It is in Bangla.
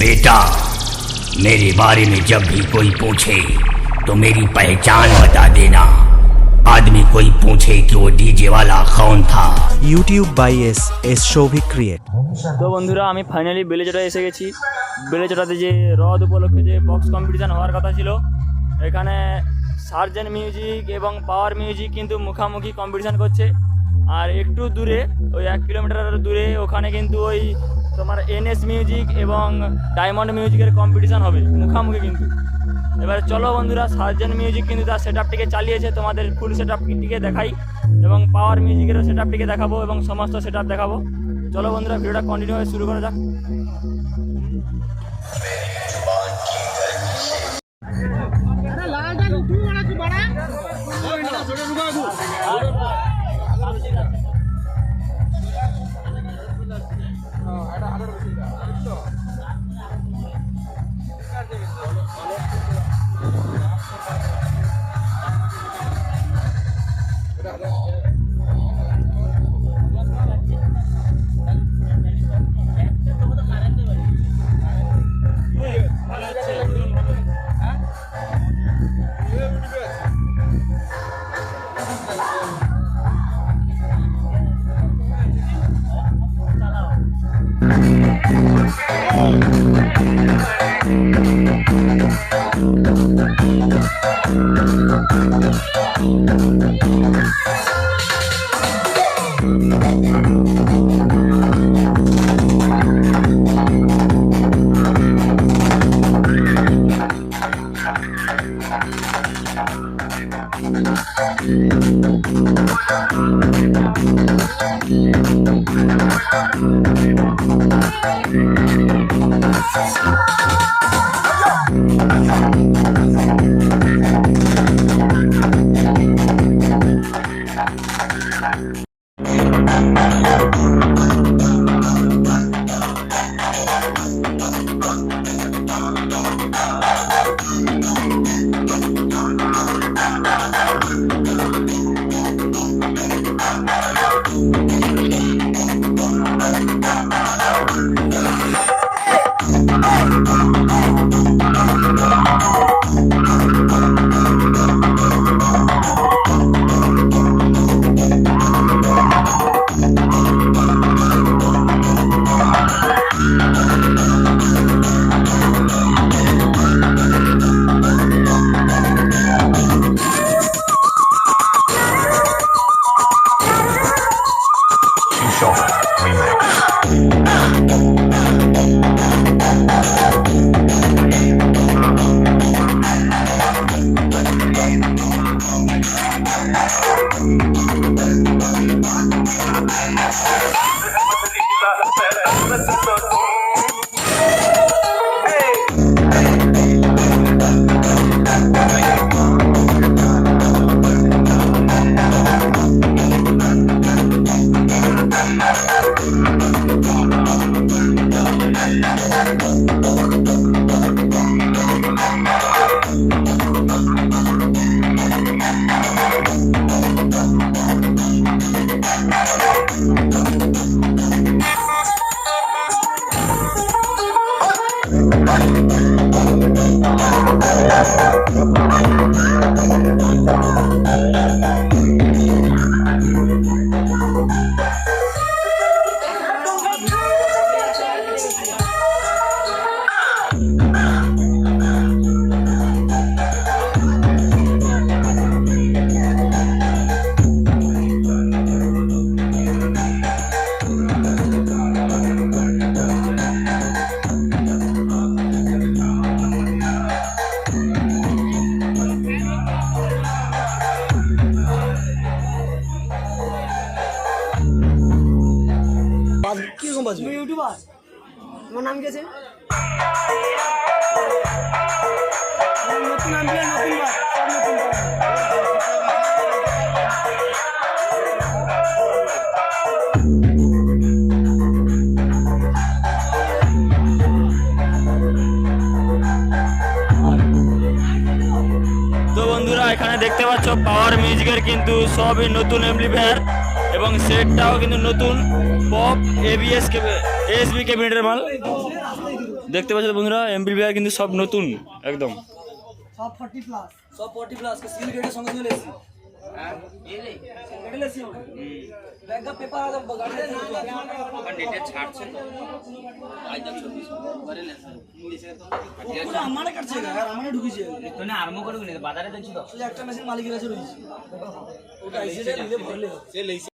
बेटा, मेरे बारे में जब भी कोई पूछे तो मेरी पहचान बता देना। आदमी कोई पूछे कि वो डीजे वाला कौन था। YouTube by S Shouvik create. তো বন্ধুরা, আমি ফাইনালি বেলেচটা এসে গেছি। বেলেচটাতে যে রথ উপলক্ষে যে বক্স কম্পিটিশান হওয়ার কথা ছিল, এখানে সার্জেন্ট মিউজিক এবং পাওয়ার মিউজিক কিন্তু মুখামুখি কম্পিটিশান করছে। আর একটু দূরে, ওই 1 কিলোমিটার দূরে, ওখানে কিন্তু ওই তোমার এনএস মিউজিক এবং ডায়মন্ড মিউজিকের কম্পিটিশান হবে মুখামুখি কিন্তু। এবার চলো বন্ধুরা, সার্জেন্ট মিউজিক কিন্তু তার সেট আপটিকে চালিয়েছে, তোমাদের ফুল সেট আপটিকে দেখাই এবং পাওয়ার মিউজিকেরও সেট আপটিকে দেখাবো এবং সমস্ত সেট আপ দেখাবো। চলো বন্ধুরা, ভিডিওটা কন্টিনিউ হয়ে শুরু করা যাক। ইউটিউবার তোমার নাম কি আছে? নতুন নাম দিয়ে নতুন বার সব নতুন। তো বন্ধুরা, এখানে দেখতে পাচ্ছ পাওয়ার মিউজিকের কিন্তু সবই নতুন অ্যাম্পলিফায়ার এবং সেটটাও কিন্তু নতুন পপ এবিএস এসবি ক্যাবিনেটের মাল। দেখতে পাচ্ছ বন্ধুরা এমপ্লিফায়ার কিন্তু সব নতুন একদম। সব 40 প্লাস সব 40 প্লাস সিল গেটের সঙ্গে চলে এসেছি। এটা লেসি ব্যাগটা পেপার আছে গাড়িতে না নেটে ছাড়ছে তো আই যা 26 করে লেসি ইংলিশে তো আমারে কাটছে আর আমারে ঢুকিছে তো না আরম্ভ করবে না বাজারে দেখছি তো একটা মেশিন মালিকের কাছে রইছে ওটা আইসে নিলে ভরলে সে